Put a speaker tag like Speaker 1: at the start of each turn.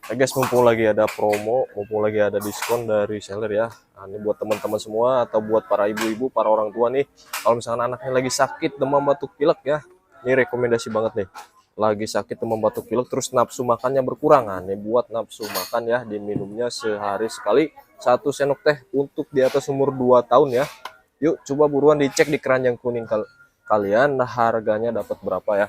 Speaker 1: Guys, mumpung lagi ada promo, mumpung lagi ada diskon dari seller ya. Nah, ini buat teman-teman semua atau buat para ibu-ibu, para orang tua nih. Kalau misalkan anaknya lagi sakit, demam, batuk, pilek ya. Ini rekomendasi banget nih. Lagi sakit, demam, batuk, pilek, terus nafsu makannya berkurang. Nah, ini buat nafsu makan ya, diminumnya sehari sekali. 1 sendok teh untuk di atas umur 2 tahun ya. Yuk, coba buruan dicek di keranjang kuning kalian. Harganya dapat berapa ya.